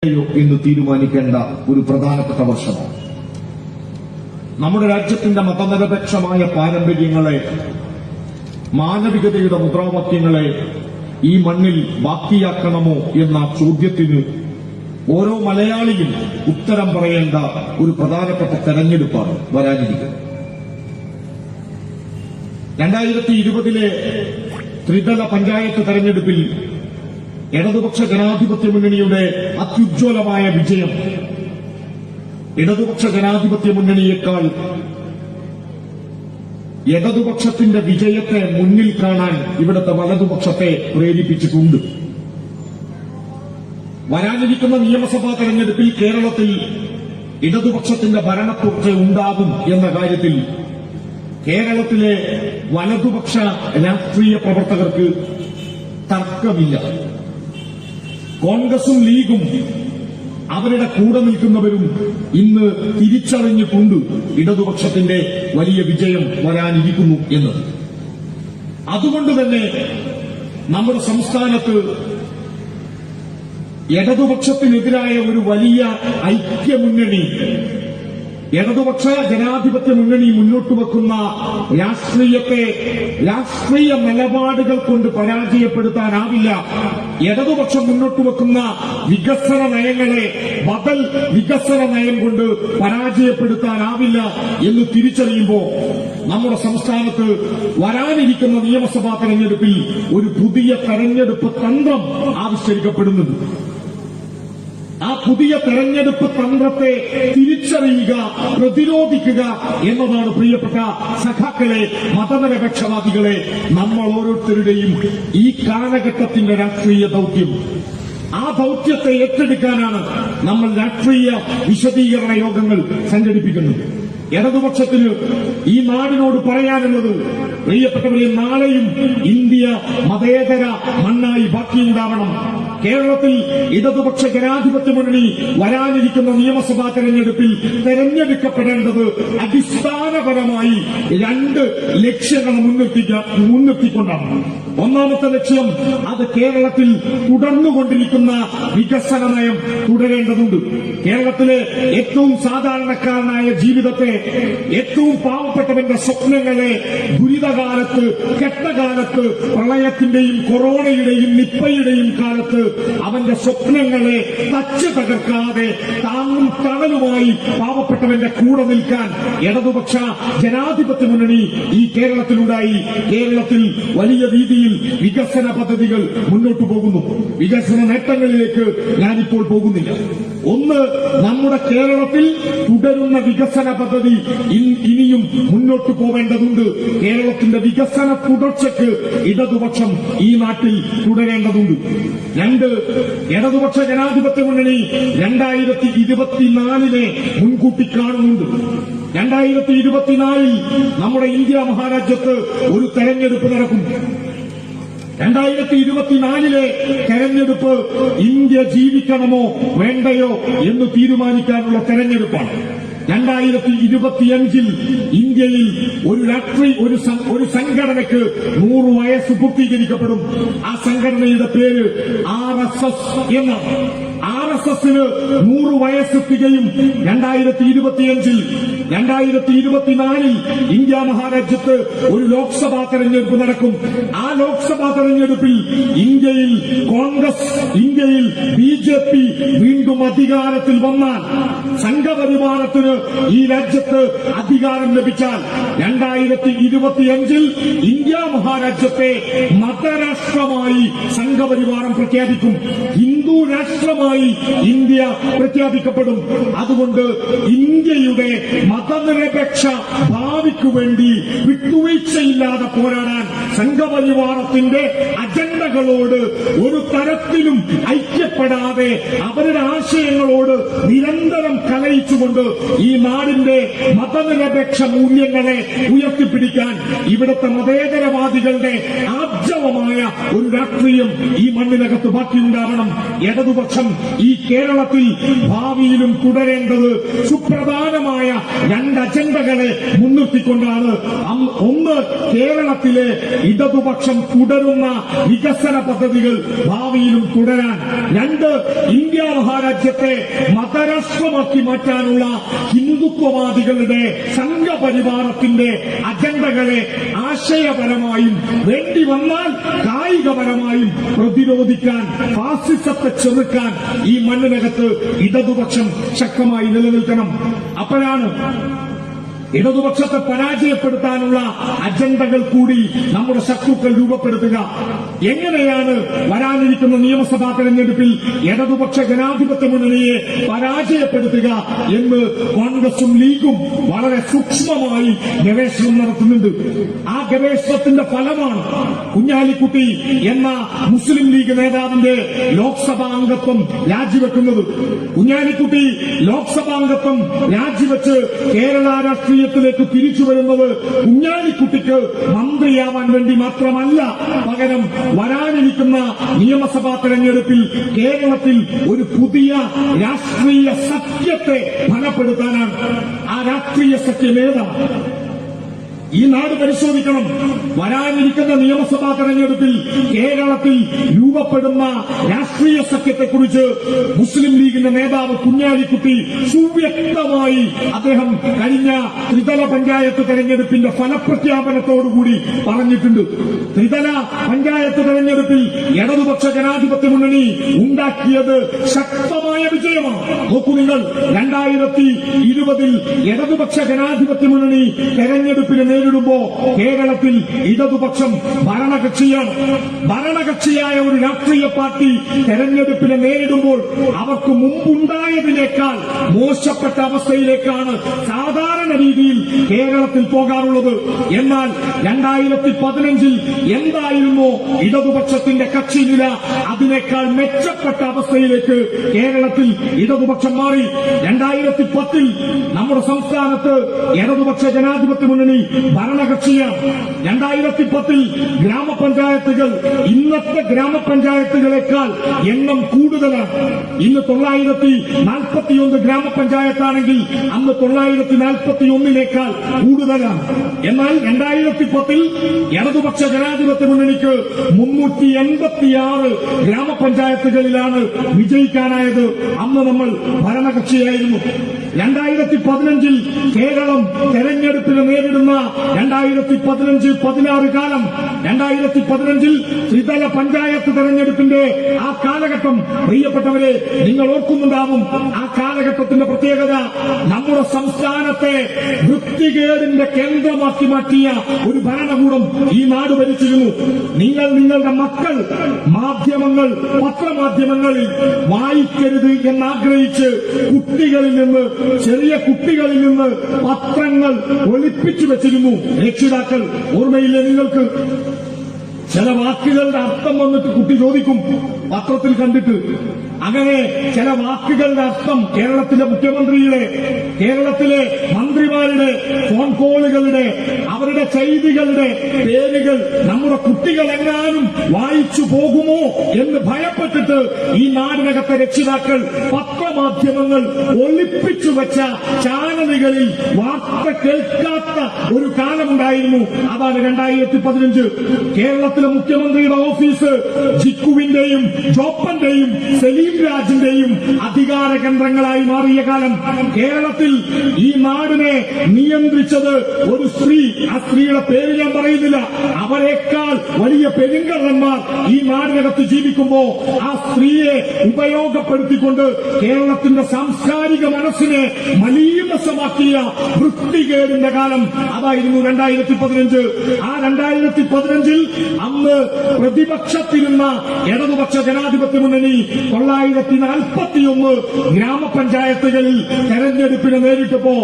എന്ന് തീരുമാനിക്കേണ്ട ഒരു പ്രധാനപ്പെട്ട വർഷമാണ്. നമ്മുടെ രാജ്യത്തിന്റെ മതനിരപേക്ഷമായ പാരമ്പര്യങ്ങളെ, മാനവികതയുടെ മുദ്രാവാക്യങ്ങളെ ഈ മണ്ണിൽ ബാക്കിയാക്കണമോ എന്ന ചോദ്യത്തിന് ഓരോ മലയാളിയും ഉത്തരം പറയേണ്ട ഒരു പ്രധാനപ്പെട്ട തെരഞ്ഞെടുപ്പാണ് വരാനിരിക്കുന്നത്. 2020 ത്രിതല പഞ്ചായത്ത് തെരഞ്ഞെടുപ്പിൽ ഇടതുപക്ഷ ജനാധിപത്യ മുന്നണിയുടെ അത്യുജ്വലമായ വിജയം ഇടതുപക്ഷ ജനാധിപത്യ മുന്നണിയേക്കാൾ ഇടതുപക്ഷത്തിന്റെ വിജയത്തെ മുന്നിൽ കാണാൻ ഇവിടുത്തെ വലതുപക്ഷത്തെ പ്രേരിപ്പിച്ചിട്ടുണ്ട്. വരാനിരിക്കുന്ന നിയമസഭാ തെരഞ്ഞെടുപ്പിൽ കേരളത്തിൽ ഇടതുപക്ഷത്തിന്റെ ഭരണത്തുടർച്ച ഉണ്ടാകും എന്ന കാര്യത്തിൽ കേരളത്തിലെ വലതുപക്ഷ രാഷ്ട്രീയ പ്രവർത്തകർക്ക് തർക്കമില്ല. കോൺഗ്രസും ലീഗും അവരുടെ കൂടെ നിൽക്കുന്നവരും ഇന്ന് തിരിച്ചറിഞ്ഞിട്ടുണ്ട് ഇടതുപക്ഷത്തിന്റെ വലിയ വിജയം വരാനിരിക്കുന്നു എന്നത്. അതുകൊണ്ട് തന്നെ നമ്മുടെ സംസ്ഥാനത്ത് ഇടതുപക്ഷത്തിനെതിരായ ഒരു വലിയ ഐക്യമുന്നണി, ഇടതുപക്ഷ ജനാധിപത്യ മുന്നണി മുന്നോട്ട് വെക്കുന്ന രാഷ്ട്രീയത്തെ രാഷ്ട്രീയ നിലപാടുകൾ കൊണ്ട് പരാജയപ്പെടുത്താനാവില്ല. ഇടതുപക്ഷം മുന്നോട്ട് വെക്കുന്ന വികസന നയങ്ങളെ ബദൽ വികസന നയം കൊണ്ട് പരാജയപ്പെടുത്താനാവില്ല എന്ന് തിരിച്ചറിയുമ്പോൾ നമ്മുടെ സംസ്ഥാനത്ത് വരാനിരിക്കുന്ന നിയമസഭാ തെരഞ്ഞെടുപ്പിൽ ഒരു പുതിയ തെരഞ്ഞെടുപ്പ് തന്ത്രം ആവിഷ്കരിക്കപ്പെടുന്നുണ്ട്. ആ പുതിയ തെരഞ്ഞെടുപ്പ് തന്ത്രത്തെ തിരിച്ചറിയുക, പ്രതിരോധിക്കുക എന്നതാണ് പ്രിയപ്പെട്ട സഖാക്കളെ, മതനിരപേക്ഷവാദികളെ, നമ്മൾ ഓരോരുത്തരുടെയും ഈ കാലഘട്ടത്തിന്റെ രാഷ്ട്രീയ ദൌത്യം. ആ ദൌത്യത്തെ ഏറ്റെടുക്കാനാണ് നമ്മൾ രാഷ്ട്രീയ വിശദീകരണ യോഗങ്ങൾ സംഘടിപ്പിക്കുന്നത്. ഇടതുപക്ഷത്തിന് ഈ നാടിനോട് പറയാനുള്ളത്, പ്രിയപ്പെട്ടവരെ, നാളെയും ഇന്ത്യ മതേതര മണ്ണായി ബാക്കിയുണ്ടാവണം. കേരളത്തിൽ ഇടതുപക്ഷ ജനാധിപത്യ മുന്നണി വരാനിരിക്കുന്ന നിയമസഭാ തെരഞ്ഞെടുപ്പിൽ തെരഞ്ഞെടുക്കപ്പെടേണ്ടത് അടിസ്ഥാനപരമായി 2 ലക്ഷ്യങ്ങൾ മുൻനിർത്തിക്കൊണ്ടാണ്. ഒന്നാമത്തെ ലക്ഷ്യം, അത് കേരളത്തിൽ തുടർന്നുകൊണ്ടിരിക്കുന്ന വികസന നയം തുടരേണ്ടതുണ്ട്. കേരളത്തിലെ ഏറ്റവും സാധാരണക്കാരനായ ജീവിതത്തെ, ഏറ്റവും പാവപ്പെട്ടവന്റെ സ്വപ്നങ്ങളെ ദുരിതകാലത്ത്, കെട്ടകാലത്ത്, പ്രളയത്തിന്റെയും കൊറോണയുടെയും നിപ്പയുടെയും കാലത്ത് അവന്റെ സ്വപ്നങ്ങളെ തച്ച് തകർക്കാതെ താങ്ങും തണലുമായി പാവപ്പെട്ടവന്റെ കൂടെ നിൽക്കാൻ ഇടതുപക്ഷ ജനാധിപത്യ മുന്നണി ഈ കേരളത്തിലുണ്ടായി. കേരളത്തിൽ വലിയ രീതിയിൽ വികസന പദ്ധതികൾ മുന്നോട്ടു പോകുന്നു. വികസന നേട്ടങ്ങളിലേക്ക് ഞാനിപ്പോൾ പോകുന്നില്ല. ഒന്ന്, നമ്മുടെ കേരളത്തിൽ തുടരുന്ന വികസന പദ്ധതി ഇനിയും മുന്നോട്ടു പോവേണ്ടതുണ്ട്. കേരളത്തിന്റെ വികസന തുടർച്ചയ്ക്ക് ഇടതുപക്ഷം ഈ നാട്ടിൽ തുടരേണ്ടതുണ്ട്. 2, ഇടതുപക്ഷ ജനാധിപത്യ മുന്നണി 2024 മുൻകൂട്ടി കാണുന്നുണ്ട്. 2024 നമ്മുടെ ഇന്ത്യ മഹാരാജ്യത്ത് ഒരു തെരഞ്ഞെടുപ്പ് നടക്കും. 2024 തെരഞ്ഞെടുപ്പ് ഇന്ത്യ ജീവിക്കണമോ വേണ്ടയോ എന്ന് തീരുമാനിക്കാനുള്ള തെരഞ്ഞെടുപ്പാണ്. 2025 ഇന്ത്യയിൽ ഒരു സംഘടനയ്ക്ക് 100 വയസ്സ് പൂർത്തീകരിക്കപ്പെടും. ആ സംഘടനയുടെ പേര് RSS എന്നാണ്. RSSന് 100 വയസ്സ് തികയും 2025. 2024 ഇന്ത്യ മഹാരാജ്യത്ത് ഒരു ലോക്സഭാ തെരഞ്ഞെടുപ്പ് നടക്കും. ആ ലോക്സഭാ തെരഞ്ഞെടുപ്പിൽ ഇന്ത്യയിൽ BJP വീണ്ടും അധികാരത്തിൽ വന്നാൽ, സംഘപരിവാരത്തിന് ഈ രാജ്യത്ത് അധികാരം ലഭിച്ചാൽ 2025 ഇന്ത്യ മഹാരാജ്യത്തെ മതരാഷ്ട്രമായി സംഘപരിവാരം പ്രഖ്യാപിക്കും. ഹിന്ദു രാഷ്ട്രമായി ഇന്ത്യ പ്രഖ്യാപിക്കപ്പെടും. അതുകൊണ്ട് ഇന്ത്യയുടെ മതനിരപേക്ഷ ഭാവിക്കു വേണ്ടി വിട്ടുവീഴ്ചയില്ലാതെ പോരാടാൻ സംഘപരിവാരത്തിന്റെ അജണ്ടകളോട് ഒരു തരത്തിലും ഐക്യപ്പെടാതെ അവരുടെ ആശയങ്ങളോട് നിരന്തരം കലയിച്ചുകൊണ്ട് ഈ നാടിന്റെ മതനിരപേക്ഷ മൂല്യങ്ങളെ ഉയർത്തിപ്പിടിക്കാൻ ഇവിടുത്തെ മതേതരവാദികളുടെ ആർജവമായ ഒരു രാഷ്ട്രീയം ഈ മണ്ണിനകത്ത് ബാക്കിയുണ്ടാവണം. ഇടതുപക്ഷം ഈ കേരളത്തിൽ ഭാവിയിലും തുടരേണ്ടത് സുപ്രധാനമായ രണ്ട് അജണ്ടകളെ മുൻനിർത്തിക്കൊണ്ടാണ്. ഒന്ന്, കേരളത്തിലെ ഇടതുപക്ഷം തുടരുന്ന വികസന പദ്ധതികൾ ഭാവിയിലും തുടരാൻ. രണ്ട്, ഇന്ത്യ മഹാരാജ്യത്തെ മതരാഷ്ട്രമാക്കി മാറ്റാനുള്ള ഹിന്ദുത്വവാദികളുടെ സംഘപരിവാരത്തിന്റെ അജണ്ടകളെ ആശയപരമായും വേണ്ടി വന്നാൽ കായികപരമായും പ്രതിരോധിക്കാൻ, ഫാസിസത്തെ ചെറുക്കാൻ ഈ മണ്ണിനകത്ത് ഇടതുപക്ഷം ശക്തമായി നിലനിൽക്കണം. അപ്പോഴാണ് ഇടതുപക്ഷത്തെ പരാജയപ്പെടുത്താനുള്ള അജണ്ടകൾ കൂടി നമ്മുടെ ശത്രുക്കൾ രൂപപ്പെടുത്തുക. എങ്ങനെയാണ് വരാനിരിക്കുന്ന നിയമസഭാ തെരഞ്ഞെടുപ്പിൽ ഇടതുപക്ഷ ജനാധിപത്യ മുന്നണിയെ പരാജയപ്പെടുത്തുക എന്ന് കോൺഗ്രസും ലീഗും വളരെ സൂക്ഷ്മമായി ഗവേഷണം നടത്തുന്നുണ്ട്. ആ ഗവേഷണത്തിന്റെ ഫലമാണ് കുഞ്ഞാലിക്കുട്ടി എന്ന മുസ്ലിം ലീഗ് നേതാവിന്റെ ലോക്സഭാ അംഗത്വം രാജിവെക്കുന്നത്. കുഞ്ഞാലിക്കുട്ടി ലോക്സഭാ അംഗത്വം രാജിവെച്ച് കേരള രാഷ്ട്രീയത്തിലേക്ക് തിരിച്ചു വരുന്നത് കുഞ്ഞാലിക്കുട്ടിക്ക് മന്ത്രിയാവാൻ വേണ്ടി മാത്രമല്ല, പകരം വരാനിരിക്കുന്ന നിയമസഭാ തെരഞ്ഞെടുപ്പിൽ കേരളത്തിൽ ഒരു പുതിയ രാഷ്ട്രീയ സഖ്യത്തെ ഫലപ്പെടുത്താനാണ്. ആ രാഷ്ട്രീയ സഖ്യം ഏതാണ്? ഈ നാട് പരിശോധിക്കണം. വരാനിരിക്കുന്ന നിയമസഭാ തെരഞ്ഞെടുപ്പിൽ കേരളത്തിൽ രൂപപ്പെടുന്ന രാഷ്ട്രീയ സഖ്യത്തെക്കുറിച്ച് മുസ്ലിം ലീഗിന്റെ നേതാവ് കുഞ്ഞാലിക്കുട്ടി സുവ്യക്തമായി അദ്ദേഹം കഴിഞ്ഞ ത്രിതല പഞ്ചായത്ത് തെരഞ്ഞെടുപ്പിന്റെ ഫലപ്രഖ്യാപനത്തോടുകൂടി പറഞ്ഞിട്ടുണ്ട്. ത്രിതല പഞ്ചായത്ത് തെരഞ്ഞെടുപ്പിൽ ഇടതുപക്ഷ ജനാധിപത്യ മുന്നണി ഉണ്ടാക്കിയത് ശക്തമായ വിജയമാണ്. നോക്കൂ നിങ്ങൾ, 2020 ഇടതുപക്ഷ ജനാധിപത്യ മുന്നണി തെരഞ്ഞെടുപ്പിന് നേരിടുമ്പോ കേരളത്തിൽ ഇടതുപക്ഷം ഭരണകക്ഷിയാണ്. ഭരണകക്ഷിയായ ഒരു രാഷ്ട്രീയ പാർട്ടി തെരഞ്ഞെടുപ്പിനെ നേരിടുമ്പോൾ അവർക്ക് മുമ്പുണ്ടായതിനേക്കാൾ മോശപ്പെട്ട അവസ്ഥയിലേക്കാണ് സാധാരണ രീതിയിൽ കേരളത്തിൽ പോകാറുള്ളത്. എന്നാൽ 2015 എന്തായിരുന്നോ ഇടതുപക്ഷത്തിന്റെ കക്ഷിനില, അതിനേക്കാൾ മെച്ചപ്പെട്ട അവസ്ഥയിലേക്ക് കേരളത്തിൽ ഇടതുപക്ഷം മാറി. 2010 നമ്മുടെ സംസ്ഥാനത്ത് ഇടതുപക്ഷ ജനാധിപത്യ മുന്നണി ഭരണകക്ഷിയാണ്. 2010 ഗ്രാമപഞ്ചായത്തുകൾ ഇന്നത്തെ ഗ്രാമപഞ്ചായത്തുകളെക്കാൾ എണ്ണം കൂടുതലാണ്. ഇന്ന് 941 ഗ്രാമപഞ്ചായത്താണെങ്കിൽ അന്ന് 941 കൂടുതലാണ്. എന്നാൽ 2010 ഇടതുപക്ഷ ജനാധിപത്യ മുന്നണിക്ക് 386 ഗ്രാമപഞ്ചായത്തുകളിലാണ് വിജയിക്കാനായത്. അന്ന് നമ്മൾ ഭരണകക്ഷിയായിരുന്നു. 2015 കേരളം തെരഞ്ഞെടുപ്പിന് നേരിടുന്ന 2015-16 കാലം, 2015 ത്രിതല പഞ്ചായത്ത് തെരഞ്ഞെടുപ്പിന്റെ ആ കാലഘട്ടം പ്രിയപ്പെട്ടവരെ നിങ്ങൾ ഓർക്കുന്നുണ്ടാവും. ആ കാലഘട്ടത്തിന്റെ പ്രത്യേകത നമ്മുടെ സംസ്ഥാനത്തെ വൃത്തികേടിന്റെ കേന്ദ്രമാക്കി മാറ്റിയ ഒരു ഭരണകൂടം ഈ നാട് ഭരിച്ചിരുന്നു. നിങ്ങളുടെ മക്കൾ മാധ്യമങ്ങൾ, പത്രമാധ്യമങ്ങളിൽ വായിക്കരുത് എന്നാഗ്രഹിച്ച് ചെറിയ കുട്ടികളിൽ നിന്ന് പത്രങ്ങൾ ഒളിപ്പിച്ചു വെച്ചിരുന്നു രക്ഷിതാക്കൾ. ഓർമ്മയില്ലേ നിങ്ങൾക്ക്? ചില വാക്കുകളുടെ അർത്ഥം വന്നിട്ട് കുട്ടി ചോദിക്കും പത്രത്തിൽ കണ്ടിട്ട്. അങ്ങനെ ചില വാക്കുകളുടെ അർത്ഥം കേരളത്തിലെ മുഖ്യമന്ത്രിയുടെ, കേരളത്തിലെ മന്ത്രിമാരുടെ ഫോൺ കോളുകളുടെ, അവരുടെ ചെയ്തികളുടെ പേരുകൾ നമ്മുടെ കുട്ടികൾ എങ്ങാനും വായിച്ചു പോകുമോ എന്ന് ഭയപ്പെട്ടിട്ട് ഈ നാടിനകത്തെ രക്ഷിതാക്കൾ പത്രമാധ്യമങ്ങൾ ഒളിപ്പിച്ചു വെച്ച ചാനലുകളിൽ വാർത്ത കേൾക്കാത്ത ഒരു കാലമുണ്ടായിരുന്നു. അതാണ് 2015. കേരളത്തിലെ മുഖ്യമന്ത്രിയുടെ ഓഫീസ് ജിക്കുവിന്റെയും ജോപ്പന്റെയും സലീം രാജിന്റെയും അധികാര കേന്ദ്രങ്ങളായി മാറിയ കാലം. കേരളത്തിൽ ഈ നാടിനെ നിയന്ത്രിച്ചത് ഒരു സ്ത്രീ. ആ സ്ത്രീയുടെ പേര് ഞാൻ പറയുന്നില്ല. അവരെക്കാൾ വലിയ പെരുങ്കള്ളന്മാർ ഈ നാടിനകത്ത് ജീവിക്കുമ്പോ ആ സ്ത്രീയെ ഉപയോഗപ്പെടുത്തിക്കൊണ്ട് കേരളത്തിന്റെ സാംസ്കാരിക മനസ്സിനെ മലീമസമാക്കിയ വൃത്തികേടിന്റെ കാലം അതായിരുന്നു 2015. ആ 2015 അന്ന് പ്രതിപക്ഷത്തിരുന്ന ഇടതുപക്ഷ ജനാധിപത്യ മുന്നണി 941 ഗ്രാമപഞ്ചായത്തുകളിൽ തെരഞ്ഞെടുപ്പിന് നേരിട്ടപ്പോ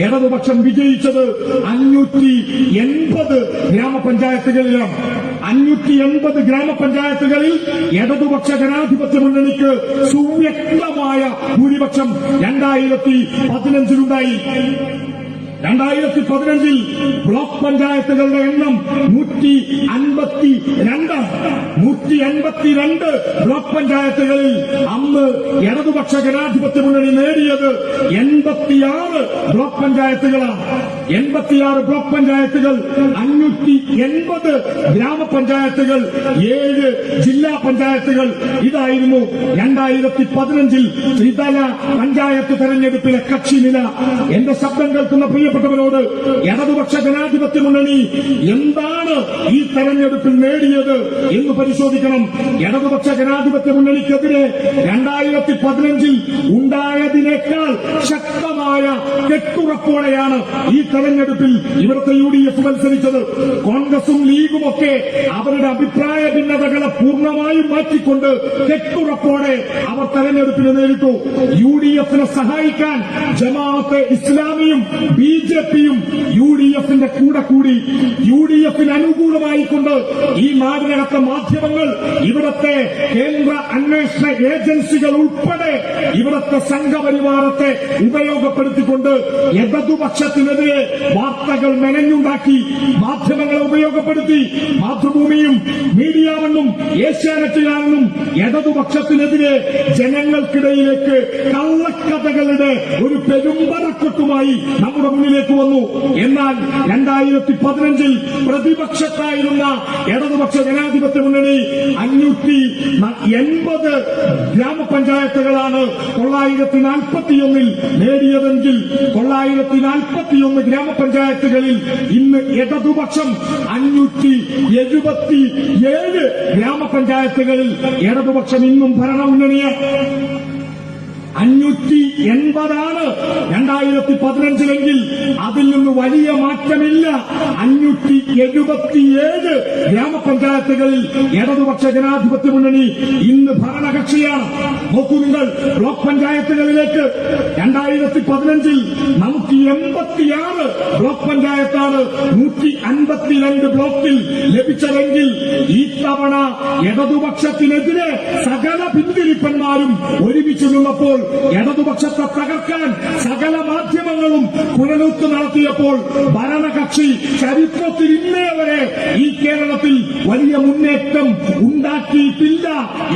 ഇടതുപക്ഷം വിജയിച്ചത് 580 ഗ്രാമപഞ്ചായത്തുകളിലാണ്. 580 ഗ്രാമപഞ്ചായത്തുകളിൽ ഇടതുപക്ഷ ജനാധിപത്യ മുന്നണിക്ക് സുവ്യക്തമായ ഭൂരിപക്ഷം 2015 ഉണ്ടായി. 2015 ബ്ലോക്ക് പഞ്ചായത്തുകളുടെ എണ്ണം 152 ബ്ലോക്ക് പഞ്ചായത്തുകളിൽ അന്ന് ഇടതുപക്ഷ ജനാധിപത്യ മുന്നണി നേടിയത് 86 ബ്ലോക്ക് പഞ്ചായത്തുകളാണ്. 86 ബ്ലോക്ക് പഞ്ചായത്തുകൾ, 580 ഗ്രാമപഞ്ചായത്തുകൾ, 7 ജില്ലാ പഞ്ചായത്തുകൾ. ഇതായിരുന്നു 2015 ത്രിതല പഞ്ചായത്ത് തെരഞ്ഞെടുപ്പിലെ കക്ഷിനില. എന്റെ ശബ്ദം കേൾക്കുന്ന പ്രിയപ്പെട്ടവരോട്, ഇടതുപക്ഷ ജനാധിപത്യ മുന്നണി എന്താണ് ഈ തെരഞ്ഞെടുപ്പിൽ നേടിയത് എന്ന് പരിശോധിക്കണം. ഇടതുപക്ഷ ജനാധിപത്യ മുന്നണിക്കെതിരെ 2015 ഉണ്ടായതിനേക്കാൾ ശക്തമായ കെട്ടുറപ്പോടെയാണ് ഈ തെരഞ്ഞെടുപ്പിൽ ഇവിടുത്തെ UDF മത്സരിച്ചത്. കോൺഗ്രസും ലീഗുമൊക്കെ അവരുടെ അഭിപ്രായ ഭിന്നതകളെ പൂർണ്ണമായും മാറ്റിക്കൊണ്ട് കെട്ടുറപ്പോടെ അവർ തെരഞ്ഞെടുപ്പിന് നേരിട്ടു. UDFനെ സഹായിക്കാൻ ജമാഅത്തെ ഇസ്ലാമിയും BJPയും UDFന്റെ കൂടെ കൂടി. UDFന് അനുകൂലമായിക്കൊണ്ട് ഈ നാടിനകത്തെ മാധ്യമങ്ങൾ, ഇവിടത്തെ കേന്ദ്ര അന്വേഷണ ഏജൻസികൾ ഉൾപ്പെടെ ഇവിടത്തെ സംഘപരിവാരത്തെ ഉപയോഗപ്പെടുത്തിക്കൊണ്ട് ഇടതുപക്ഷത്തിനെതിരെ വാർത്തകൾ മെനഞ്ഞുണ്ടാക്കി. മാധ്യമങ്ങളെ ഉപയോഗപ്പെടുത്തി മാതൃഭൂമിയും മീഡിയ വണ്ണും ഏഷ്യാനെറ്റുകാരനും ഇടതുപക്ഷത്തിനെതിരെ ജനങ്ങൾക്കിടയിലേക്ക് കള്ളക്കഥകളുടെ ഒരു പെരുമ്പറക്കെട്ടുമായി നമ്മുടെ മുന്നിലേക്ക് വന്നു. എന്നാൽ 2015 പ്രതിപക്ഷത്തായിരുന്ന ഇടതുപക്ഷ ജനാധിപത്യ മുന്നണി 580 ഗ്രാമപഞ്ചായത്തുകളാണ് 941 നേടിയതെങ്കിൽ 941 ഗ്രാമപഞ്ചായത്തുകളിൽ ഇന്ന് ഇടതുപക്ഷം 577 ഗ്രാമപഞ്ചായത്തുകളിൽ ഇടതുപക്ഷം ഇന്നും ഭരണമുന്നണിയെ 580 2015 അതിൽ നിന്ന് വലിയ മാറ്റമില്ല. 577 ഗ്രാമപഞ്ചായത്തുകളിൽ ഇടതുപക്ഷ ജനാധിപത്യ മുന്നണി ഇന്ന് ഭരണകക്ഷിയാണ്. നോക്കൂ നിങ്ങൾ, ബ്ലോക്ക് പഞ്ചായത്തുകളിലേക്ക് 2015 നമുക്ക് 86 ബ്ലോക്ക് പഞ്ചായത്താണ് 152 ബ്ലോക്കിൽ ലഭിച്ചതെങ്കിൽ ഈ തവണ ഇടതുപക്ഷത്തിനെതിരെ സകല പിന്തിരിപ്പന്മാരും ഒരുമിച്ച് നിന്നപ്പോൾ, ഇടതുപക്ഷത്തെ തകർക്കാൻ സകല മാധ്യമങ്ങളും കുഴലൂത്ത് നടത്തിയപ്പോൾ ഭരണകക്ഷി ചരിത്രത്തിൽ ഇന്നേ വരെ ഈ കേരളത്തിൽ വലിയ മുന്നേറ്റം ഉണ്ടാക്കിയിട്ടില്ല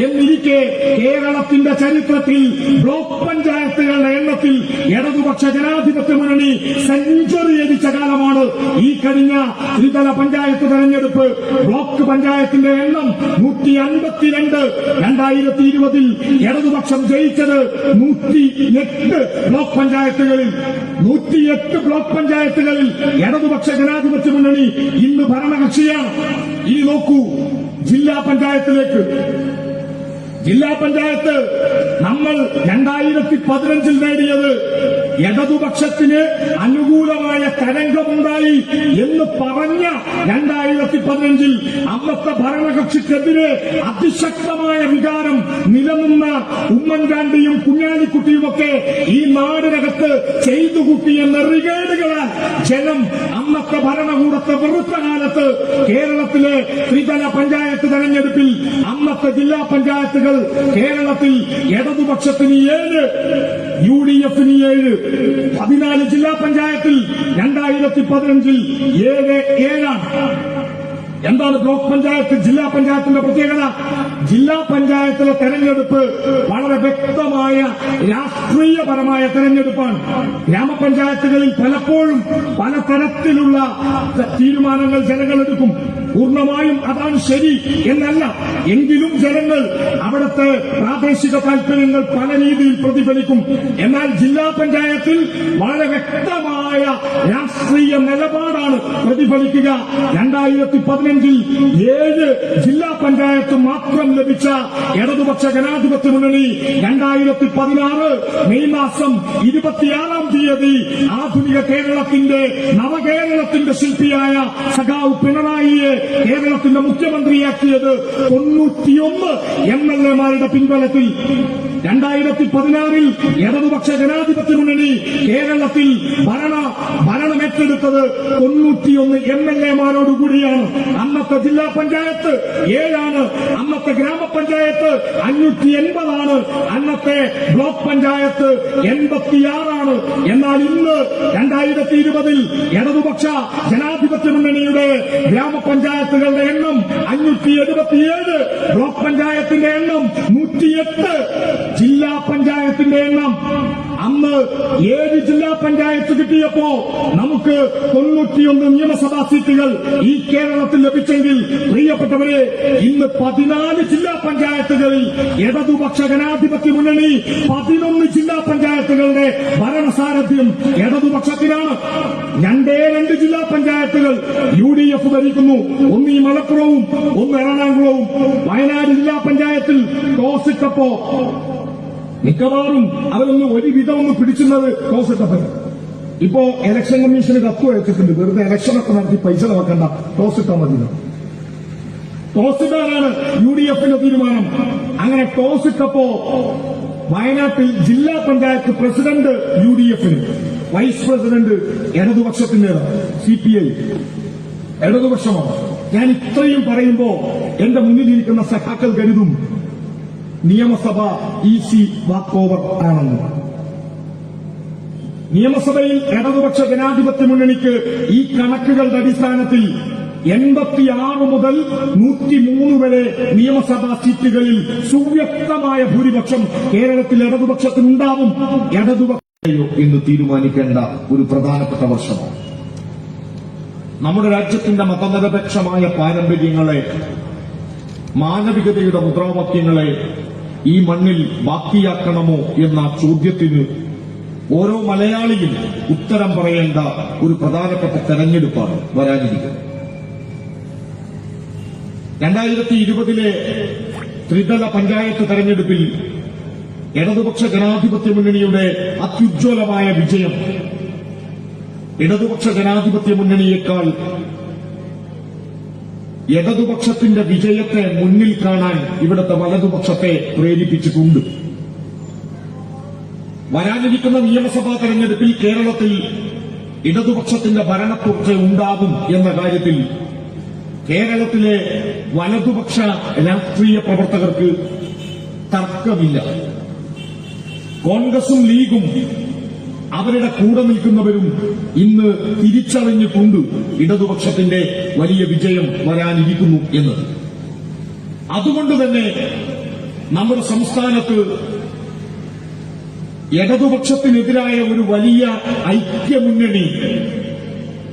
എന്നിരിക്കെ കേരളത്തിന്റെ ചരിത്രത്തിൽ ബ്ലോക്ക് പഞ്ചായത്തുകളുടെ എണ്ണത്തിൽ ഇടതുപക്ഷ ജനാധിപത്യ മുന്നണി സെഞ്ചുറി അടിച്ച കാലമാണ് ഈ കഴിഞ്ഞ ത്രിതല പഞ്ചായത്ത് തെരഞ്ഞെടുപ്പ്. ബ്ലോക്ക് പഞ്ചായത്തിന്റെ എണ്ണം 152. 2020 ഇടതുപക്ഷം ജയിച്ചത് 108 ബ്ലോക്ക് പഞ്ചായത്തുകളിൽ. 108 ബ്ലോക്ക് പഞ്ചായത്തുകളിൽ ഇടതുപക്ഷ ജനാധിപത്യ മുന്നണി ഇന്ന് ഭരണകക്ഷിയാണ്. ഇനി നോക്കൂ ജില്ലാ പഞ്ചായത്തിലേക്ക്. ജില്ലാ പഞ്ചായത്ത് നമ്മൾ 2015 നേടിയത് ഇടതുപക്ഷത്തിന് അനുകൂലമായ തരംഗമുണ്ടായി എന്ന് പറഞ്ഞ 2015 അന്നത്തെ ഭരണകക്ഷിക്കെതിരെ അതിശക്തമായ വികാരം നിലനിന്ന ഉമ്മൻചാണ്ടിയും കുഞ്ഞാലിക്കുട്ടിയുമൊക്കെ ഈ നാടിനകത്ത് ചെയ്തു കൂട്ടിയ നെറികേടുകളാൽ ജനം അന്നത്തെ ഭരണകൂടത്തെ വെറുത്ത കാലത്ത് കേരളത്തിലെ ത്രിതല പഞ്ചായത്ത് തെരഞ്ഞെടുപ്പിൽ അന്നത്തെ ജില്ലാ പഞ്ചായത്തുകൾ കേരളത്തിൽ ഇടതുപക്ഷത്തിന് 7, UDFന് 7. 14 ജില്ലാ പഞ്ചായത്തിൽ 2015 7 എന്താണ് ബ്ലോക്ക് പഞ്ചായത്ത് ജില്ലാ പഞ്ചായത്തിന്റെ പ്രത്യേകത? ജില്ലാ പഞ്ചായത്തിലെ തെരഞ്ഞെടുപ്പ് വളരെ വ്യക്തമായ രാഷ്ട്രീയപരമായ തെരഞ്ഞെടുപ്പാണ്. ഗ്രാമപഞ്ചായത്തുകളിൽ പലപ്പോഴും പലതരത്തിലുള്ള തീരുമാനങ്ങൾ ജനങ്ങൾ എടുക്കും. പൂർണ്ണമായും അതാണ് ശരി എന്നല്ല, എങ്കിലും ജനങ്ങൾ അവിടുത്തെ പ്രാദേശിക താൽപര്യങ്ങൾ പല രീതിയിൽ പ്രതിഫലിക്കും. എന്നാൽ ജില്ലാ പഞ്ചായത്തിൽ വളരെ വ്യക്തമായ രാഷ്ട്രീയ നിലപാടാണ് പ്രതിഫലിക്കുക. 2015 7 ജില്ലാ പഞ്ചായത്ത് മാത്രം ലഭിച്ച ഇടതുപക്ഷ ജനാധിപത്യ മുന്നണി 2016 മെയ് മാസം 26-ാം തീയതി ആധുനിക കേരളത്തിന്റെ നവകേരളത്തിന്റെ ശില്പിയായ സഖാവ് പിണറായിയെ കേരളത്തിന്റെ മുഖ്യമന്ത്രിയാക്കിയത് 91 MLA-മാരുടെ പിൻബലത്തിൽ. 2016 ഇടതുപക്ഷ ജനാധിപത്യ മുന്നണി കേരളത്തിൽ ഭരണമേഖല ഏറ്റെടുത്തത് 91 MLA-മാരോടുകൂടിയാണ്. അന്നത്തെ ജില്ലാ പഞ്ചായത്ത് 7 അന്നത്തെ ഗ്രാമപഞ്ചായത്ത് 580 അന്നത്തെ ബ്ലോക്ക് പഞ്ചായത്ത് 86 എന്നാൽ ഇന്ന് 2020 ഇടതുപക്ഷ ജനാധിപത്യ മുന്നണിയുടെ ഗ്രാമപഞ്ചായത്തുകളുടെ എണ്ണം 577, ബ്ലോക്ക് പഞ്ചായത്തിന്റെ എണ്ണം 108, ജില്ലാ പഞ്ചായത്തിന്റെ എണ്ണം അന്ന് 7 ജില്ലാ പഞ്ചായത്ത് കിട്ടിയപ്പോ നമുക്ക് 91 നിയമസഭാ സീറ്റുകൾ ഈ കേരളത്തിൽ ലഭിച്ചെങ്കിൽ പ്രിയപ്പെട്ടവരെ ഇന്ന് 14 ജില്ലാ പഞ്ചായത്തുകളിൽ ഇടതുപക്ഷ ജനാധിപത്യ മുന്നണി 11 ജില്ലാ പഞ്ചായത്തുകളുടെ ഭരണസാരഥ്യം ഇടതുപക്ഷത്തിനാണ്. 2 ജില്ലാ പഞ്ചായത്തുകൾ UDF ഭരിക്കുന്നു. ഒന്ന് ഈ മലപ്പുറവും ഒന്ന് എറണാകുളവും. വയനാട് ജില്ലാ പഞ്ചായത്തിൽ ടോസിട്ടപ്പോ മിക്കവാറും അവരൊന്ന് ഒരുവിധം പിടിച്ചുന്നത് ടോസിട്ടപ്പോ. ഇപ്പോ ഇലക്ഷൻ കമ്മീഷന് കത്ത് അയച്ചിട്ടുണ്ട്, വെറുതെ ഇലക്ഷനൊക്കെ നടത്തി പൈസ നോക്കണ്ട, ടോസിട്ടാൽ മതി. ടോസിട്ടാനാണ് UDF-ന്റെ തീരുമാനം. അങ്ങനെ ടോസിട്ടപ്പോ വയനാട്ടിൽ ജില്ലാ പഞ്ചായത്ത് പ്രസിഡന്റ് UDF-ന്, വൈസ് പ്രസിഡന്റ് ഇടതുപക്ഷത്തിന്റേതാണ്, CPI ഇടതുപക്ഷമാണ്. ഞാൻ ഇത്രയും പറയുമ്പോ എന്റെ മുന്നിലിരിക്കുന്ന സഖാക്കൾ കരുതും നിയമസഭ ഈസി വാക്ക് ഓവർ ആണെന്ന്. നിയമസഭയിൽ ഇടതുപക്ഷ ജനാധിപത്യ മുന്നണിക്ക് ഈ കണക്കുകളുടെ അടിസ്ഥാനത്തിൽ 86 മുതൽ 103 വരെ നിയമസഭാ സീറ്റുകളിൽ സുവ്യക്തമായ ഭൂരിപക്ഷം കേരളത്തിൽ ഇടതുപക്ഷത്തിനുണ്ടാവും. ഇടതുപക്ഷയോ എന്ന് തീരുമാനിക്കേണ്ട ഒരു പ്രധാനപ്പെട്ട വർഷമാണ്. നമ്മുടെ രാജ്യത്തിന്റെ മതനിരപേക്ഷമായ പാരമ്പര്യങ്ങളെ, മാനവികതയുടെ മുദ്രാവാക്യങ്ങളെ ഈ മണ്ണിൽ ബാക്കിയാക്കണമോ എന്ന ചോദ്യത്തിന് ഓരോ മലയാളിയും ഉത്തരം പറയേണ്ട ഒരു പ്രധാനപ്പെട്ട തെരഞ്ഞെടുപ്പാണ് വരാനിരിക്കുന്നത്. 2020 ത്രിതല പഞ്ചായത്ത് തെരഞ്ഞെടുപ്പിൽ ഇടതുപക്ഷ ജനാധിപത്യ മുന്നണിയുടെ അത്യുജ്വലമായ വിജയം ഇടതുപക്ഷ ജനാധിപത്യ മുന്നണിയേക്കാൾ ഇടതുപക്ഷത്തിന്റെ വിജയത്തെ മുന്നിൽ കാണാൻ ഇവിടുത്തെ വലതുപക്ഷത്തെ പ്രേരിപ്പിച്ചിട്ടുണ്ട്. വരാനിരിക്കുന്ന നിയമസഭാ തെരഞ്ഞെടുപ്പിൽ കേരളത്തിൽ ഇടതുപക്ഷത്തിന്റെ ഭരണത്തുടർച്ച ഉണ്ടാകും എന്ന കാര്യത്തിൽ കേരളത്തിലെ വലതുപക്ഷ രാഷ്ട്രീയ പ്രവർത്തകർക്ക് തർക്കമില്ല. കോൺഗ്രസും ലീഗും അവരുടെ കൂടെ നിൽക്കുന്നവരും ഇന്ന് തിരിച്ചറിഞ്ഞിട്ടുണ്ട് ഇടതുപക്ഷത്തിന്റെ വലിയ വിജയം വരാനിരിക്കുന്നു എന്ന്. അതുകൊണ്ട് തന്നെ നമ്മുടെ സംസ്ഥാനത്ത് ഇടതുപക്ഷത്തിനെതിരായ ഒരു വലിയ ഐക്യമുന്നണി,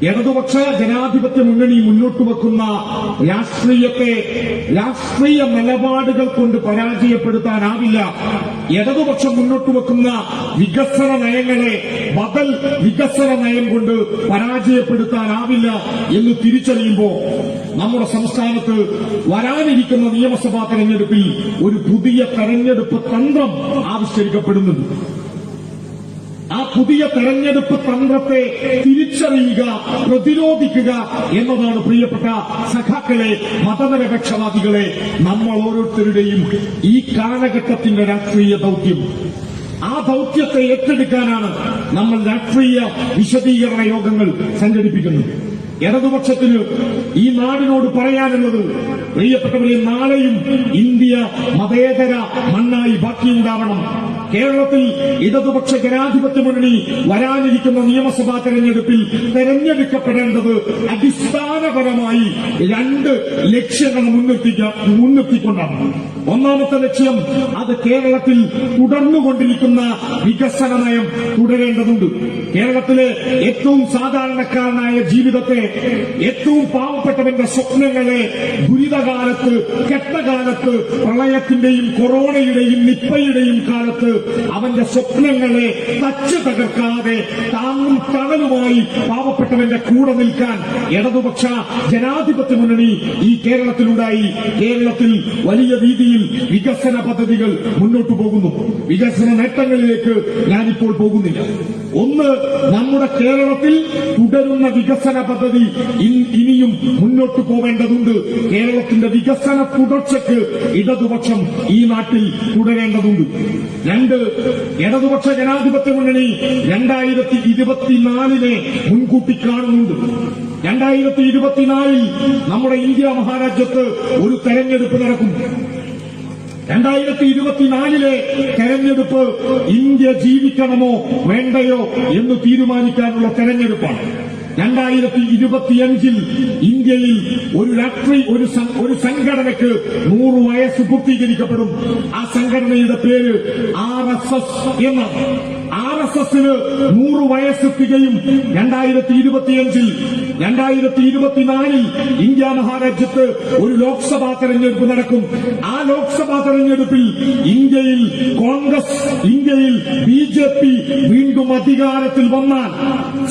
ഇടതുപക്ഷ ജനാധിപത്യ മുന്നണി മുന്നോട്ട് വെക്കുന്ന രാഷ്ട്രീയത്തെ രാഷ്ട്രീയ നിലപാടുകൾ കൊണ്ട് പരാജയപ്പെടുത്താനാവില്ല. ഇടതുപക്ഷം മുന്നോട്ട് വെക്കുന്ന വികസന നയങ്ങളെ ബദൽ വികസന നയം കൊണ്ട് പരാജയപ്പെടുത്താനാവില്ല എന്ന് തിരിച്ചറിയുമ്പോൾ നമ്മുടെ സംസ്ഥാനത്ത് വരാനിരിക്കുന്ന നിയമസഭാ തെരഞ്ഞെടുപ്പിൽ ഒരു പുതിയ തെരഞ്ഞെടുപ്പ് തന്ത്രം ആവിഷ്കരിക്കപ്പെടുന്നുണ്ട്. ആ പുതിയ തെരഞ്ഞെടുപ്പ് തന്ത്രത്തെ തിരിച്ചറിയുക, പ്രതിരോധിക്കുക എന്നതാണ് പ്രിയപ്പെട്ട സഖാക്കളെ, മതനിരപേക്ഷവാദികളെ, നമ്മൾ ഓരോരുത്തരുടെയും ഈ കാലഘട്ടത്തിന്റെ രാഷ്ട്രീയ ദൌത്യം. ആ ദൌത്യത്തെ ഏറ്റെടുക്കാനാണ് നമ്മൾ രാഷ്ട്രീയ വിശദീകരണ യോഗങ്ങൾ സംഘടിപ്പിക്കുന്നത്. ഇടതുപക്ഷത്തിന് ഈ നാടിനോട് പറയാനുള്ളത്, പ്രിയപ്പെട്ടവരെ, നാളെയും ഇന്ത്യ മതേതര മണ്ണായി ബാക്കിയുണ്ടാവണം. കേരളത്തിൽ ഇടതുപക്ഷ ജനാധിപത്യ മുന്നണി വരാനിരിക്കുന്ന നിയമസഭാ തെരഞ്ഞെടുപ്പിൽ തെരഞ്ഞെടുക്കപ്പെടേണ്ടത് അടിസ്ഥാനപരമായി 2 ലക്ഷ്യങ്ങൾ മുൻനിർത്തിക്കൊണ്ടാണ്. ഒന്നാമത്തെ ലക്ഷ്യം, അത് കേരളത്തിൽ തുടർന്നുകൊണ്ടിരിക്കുന്ന വികസന നയം തുടരേണ്ടതുണ്ട്. കേരളത്തിലെ ഏറ്റവും സാധാരണക്കാരനായ ജീവിതത്തെ, ഏറ്റവും പാവപ്പെട്ടവന്റെ സ്വപ്നങ്ങളെ ദുരിതകാലത്ത്, കെട്ടകാലത്ത്, പ്രളയത്തിന്റെയും കൊറോണയുടെയും നിപ്പയുടെയും കാലത്ത് അവന്റെ സ്വപ്നങ്ങളെ തച്ചു തകർക്കാതെ താങ്ങും തണലുമായി പാവപ്പെട്ടവന്റെ കൂടെ നിൽക്കാൻ ഇടതുപക്ഷ ജനാധിപത്യ മുന്നണി ഈ കേരളത്തിലുണ്ടായി. കേരളത്തിൽ വലിയ രീതിയിൽ വികസന പദ്ധതികൾ മുന്നോട്ടു പോകുന്നു. വികസന നേട്ടങ്ങളിലേക്ക് ഞാനിപ്പോൾ പോകുന്നില്ല. ഒന്ന്, നമ്മുടെ കേരളത്തിൽ തുടരുന്ന വികസന പദ്ധതി ഇനിയും മുന്നോട്ടു പോവേണ്ടതുണ്ട്. കേരളത്തിന്റെ വികസന തുടർച്ചയ്ക്ക് ഇടതുപക്ഷം ഈ നാട്ടിൽ തുടരേണ്ടതുണ്ട്. 2, അതുകൊണ്ട് ഇടതുപക്ഷ ജനാധിപത്യ മുന്നണി 2024 മുൻകൂട്ടി കാണുന്നുണ്ട്. 2024 നമ്മുടെ ഇന്ത്യ മഹാരാജ്യത്ത് ഒരു തെരഞ്ഞെടുപ്പ് നടക്കും. 2024 തെരഞ്ഞെടുപ്പ് ഇന്ത്യ ജീവിക്കണമോ വേണ്ടയോ എന്ന് തീരുമാനിക്കാനുള്ള തെരഞ്ഞെടുപ്പാണ്. 2025 ഇന്ത്യയിൽ ഒരു സംഘടനയ്ക്ക് 100 വയസ്സ് പൂർത്തീകരിക്കപ്പെടും. ആ സംഘടനയുടെ പേര് RSS എന്നാണ്. RSSന് 100 വയസ്സ് തികയും 2025. 2024 ഇന്ത്യ മഹാരാജ്യത്ത് ഒരു ലോക്സഭാ തെരഞ്ഞെടുപ്പ് നടക്കും. ആ ലോക്സഭാ തെരഞ്ഞെടുപ്പിൽ ഇന്ത്യയിൽ BJP വീണ്ടും അധികാരത്തിൽ വന്നാൽ,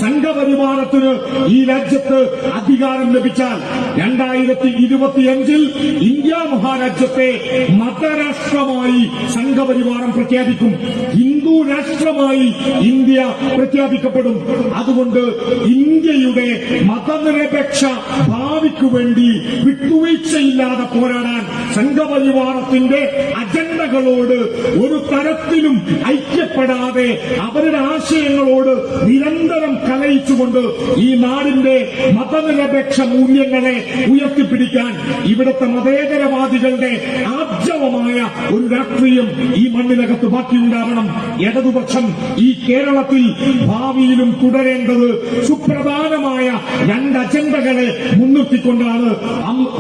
സംഘപരിവാരത്തിന് ഈ രാജ്യത്ത് അധികാരം ലഭിച്ചാൽ 2025 ഇന്ത്യ മഹാരാജ്യത്തെ മതരാഷ്ട്രമായി സംഘപരിവാരം പ്രഖ്യാപിക്കും. ഹിന്ദു രാഷ്ട്രമായി ഇന്ത്യ പ്രഖ്യാപിക്കപ്പെടും. അതുകൊണ്ട് ഇന്ത്യയുടെ മതനിരപേക്ഷ ഭാവിക്കു വേണ്ടി വിട്ടുവീഴ്ചയില്ലാതെ പോരാടാൻ സംഘപരിവാരത്തിന്റെ അജണ്ടകളോട് ഒരു തരത്തിലും ഐക്യപ്പെടാതെ അവരുടെ ആശയങ്ങളോട് നിരന്തരം കലയിച്ചുകൊണ്ട് ഈ നാടിന്റെ മതനിരപേക്ഷ മൂല്യങ്ങളെ ഉയർത്തിപ്പിടിക്കാൻ ഇവിടുത്തെ മതേതരവാദികളുടെ ആർജവമായ ഒരു രാഷ്ട്രീയം ഈ മണ്ണിനകത്ത് ബാക്കിയുണ്ടാവണം. ഇടതുപക്ഷം ഈ കേരളത്തിൽ ഭാവിയിലും തുടരേണ്ടത് സുപ്രധാനമായ 2 അജണ്ടകളെ മുൻനിർത്തിക്കൊണ്ടാണ്.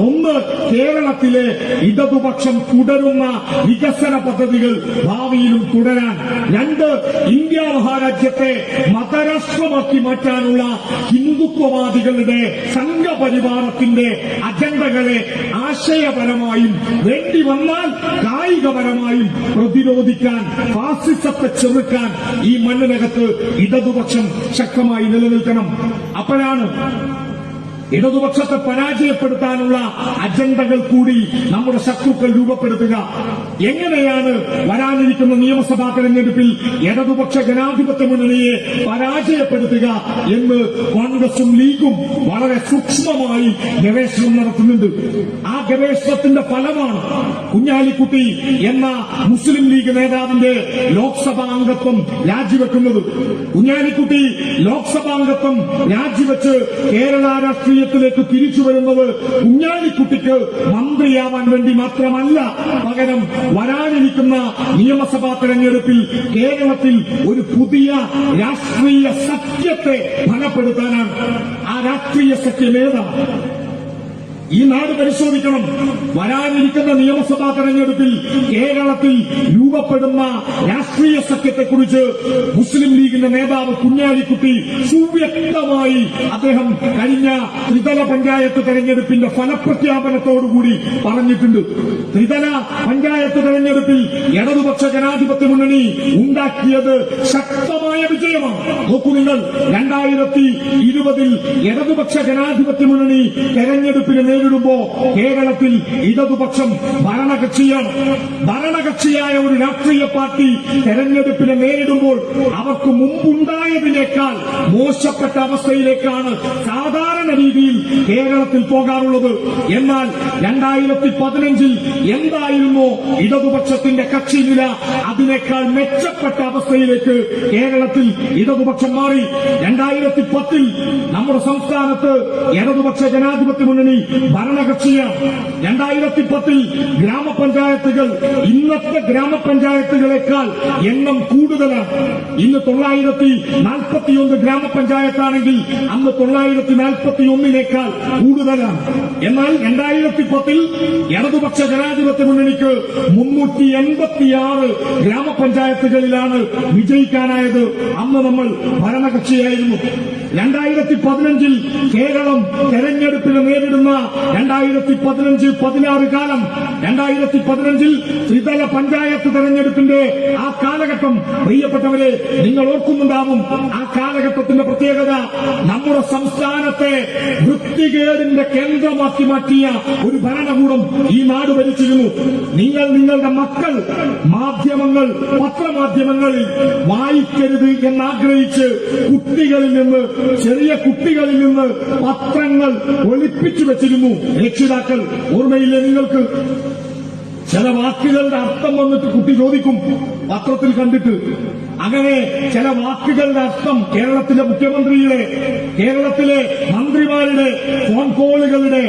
ഒന്ന്, കേരളത്തിലെ ഇടതുപക്ഷം തുടരുന്ന വികസന പദ്ധതികൾ ഭാവിയിലും തുടരാൻ. 2, ഇന്ത്യ മഹാരാജ്യത്തെ മതരാഷ്ട്രമാക്കി മാറ്റാനുള്ള ഹിന്ദുത്വവാദികളുടെ സംഘപരിവാരത്തിന്റെ അജണ്ടകളെ ആശയപരമായും വേണ്ടി വന്നാൽ കായികപരമായും പ്രതിരോധിക്കാൻ, ഫാസിസത്തെ ചെറുക്കാൻ ഈ മണ്ണിനകത്ത് ഇടതുപക്ഷം ശക്തമായി നിലനിൽക്കണം. അപ്പോഴാണ് ഇടതുപക്ഷത്തെ പരാജയപ്പെടുത്താനുള്ള അജണ്ടകൾ കൂടി നമ്മുടെ ശത്രുക്കൾ രൂപപ്പെടുത്തുക. എങ്ങനെയാണ് വരാനിരിക്കുന്ന നിയമസഭാ തെരഞ്ഞെടുപ്പിൽ ഇടതുപക്ഷ ജനാധിപത്യ മുന്നണിയെ പരാജയപ്പെടുത്തുക എന്ന് കോൺഗ്രസും ലീഗും വളരെ സൂക്ഷ്മമായി ഗവേഷണം നടത്തുന്നുണ്ട്. ആ ഗവേഷണത്തിന്റെ ഫലമാണ് കുഞ്ഞാലിക്കുട്ടി എന്ന മുസ്ലിം ലീഗ് നേതാവിന്റെ ലോക്സഭാ അംഗത്വം രാജിവെക്കുന്നത്. കുഞ്ഞാലിക്കുട്ടി ലോക്സഭാ അംഗത്വം രാജിവെച്ച് കേരള രാഷ്ട്രീയത്തിലേക്ക് തിരിച്ചു വരുന്നത് കുഞ്ഞാലിക്കുട്ടിക്ക് മന്ത്രിയാവാൻ വേണ്ടി മാത്രമല്ല, പകരം വരാനിരിക്കുന്ന നിയമസഭാ തെരഞ്ഞെടുപ്പിൽ കേരളത്തിൽ ഒരു പുതിയ രാഷ്ട്രീയ സഖ്യത്തെ ഫലപ്പെടുത്താനാണ്. ആ രാഷ്ട്രീയ സഖ്യം ഏതാണ്? ഈ നാട് പരിശോധിക്കണം. വരാനിരിക്കുന്ന നിയമസഭാ തെരഞ്ഞെടുപ്പിൽ കേരളത്തിൽ രൂപപ്പെടുന്ന രാഷ്ട്രീയ സഖ്യത്തെക്കുറിച്ച് മുസ്ലിം ലീഗിന്റെ നേതാവ് കുഞ്ഞാലിക്കുട്ടി സുവ്യക്തമായി അദ്ദേഹം കഴിഞ്ഞ ത്രിതല പഞ്ചായത്ത് തെരഞ്ഞെടുപ്പിന്റെ ഫലപ്രഖ്യാപനത്തോടുകൂടി പറഞ്ഞിട്ടുണ്ട്. ത്രിതല പഞ്ചായത്ത് തെരഞ്ഞെടുപ്പിൽ ഇടതുപക്ഷ ജനാധിപത്യ മുന്നണി ഉണ്ടാക്കിയത് ശക്തമായ വിജയമാണ്. നോക്കൂ നിങ്ങൾ, 2020 ഇടതുപക്ഷ ജനാധിപത്യ മുന്നണി തെരഞ്ഞെടുപ്പിന് നേരിടുമ്പോ കേരളത്തിൽ ഇടതുപക്ഷം ഭരണകക്ഷിയാണ്. ഭരണകക്ഷിയായ ഒരു രാഷ്ട്രീയ പാർട്ടി തെരഞ്ഞെടുപ്പിനെ നേരിടുമ്പോൾ അവർക്ക് മുമ്പുണ്ടായതിനേക്കാൾ മോശപ്പെട്ട അവസ്ഥയിലേക്കാണ് സാധാരണ രീതിയിൽ കേരളത്തിൽ പോകാറുള്ളത്. എന്നാൽ 2015 എന്തായിരുന്നോ ഇടതുപക്ഷത്തിന്റെ കക്ഷി നില, അതിനേക്കാൾ മെച്ചപ്പെട്ട അവസ്ഥയിലേക്ക് കേരളത്തിൽ ഇടതുപക്ഷം മാറി. 2010 നമ്മുടെ സംസ്ഥാനത്ത് ഇടതുപക്ഷ ജനാധിപത്യ മുന്നണി ഭരണകക്ഷിയാണ്. 2010 ഗ്രാമപഞ്ചായത്തുകൾ ഇന്നത്തെ ഗ്രാമപഞ്ചായത്തുകളെക്കാൾ എണ്ണം കൂടുതലാണ്. ഇന്ന് 941 ഗ്രാമപഞ്ചായത്താണെങ്കിൽ അന്ന് 941 കൂടുതലാണ്. എന്നാൽ 2010 ഇടതുപക്ഷ ജനാധിപത്യ മുന്നണിക്ക് 386 ഗ്രാമപഞ്ചായത്തുകളിലാണ് വിജയിക്കാനായത്. അന്ന് നമ്മൾ ഭരണകക്ഷിയായിരുന്നു. 2015 കേരളം തെരഞ്ഞെടുപ്പിന് നേരിടുന്ന 2015-16 കാലം, 2015 ത്രിതല പഞ്ചായത്ത് തെരഞ്ഞെടുപ്പിന്റെ ആ കാലഘട്ടം പ്രിയപ്പെട്ടവരെ നിങ്ങൾ ഓർക്കുന്നുണ്ടാവും. ആ കാലഘട്ടത്തിന്റെ പ്രത്യേകത നമ്മുടെ സംസ്ഥാനത്തെ വൃത്തികേടിന്റെ കേന്ദ്രമാക്കി മാറ്റിയ ഒരു ഭരണകൂടം ഈ നാട് ഭരിച്ചിരുന്നു. നിങ്ങൾ നിങ്ങളുടെ മക്കൾ മാധ്യമങ്ങൾ, പത്രമാധ്യമങ്ങളിൽ വായിക്കരുത് എന്നാഗ്രഹിച്ച് ചെറിയ കുട്ടികളിൽ നിന്ന് പത്രങ്ങൾ ഒളിപ്പിച്ചു വെച്ചിരുന്നു രക്ഷിതാക്കൾ. ഓർമ്മയില്ലേ നിങ്ങൾക്ക്? ചില വാക്കുകളുടെ അർത്ഥം വന്നിട്ട് കുട്ടി ചോദിക്കും പത്രത്തിൽ കണ്ടിട്ട്. അങ്ങനെ ചില വാക്കുകളുടെ അർത്ഥം കേരളത്തിലെ മുഖ്യമന്ത്രിയുടെ, കേരളത്തിലെ മന്ത്രിമാരുടെ ഫോൺ കോളുകളുടെ,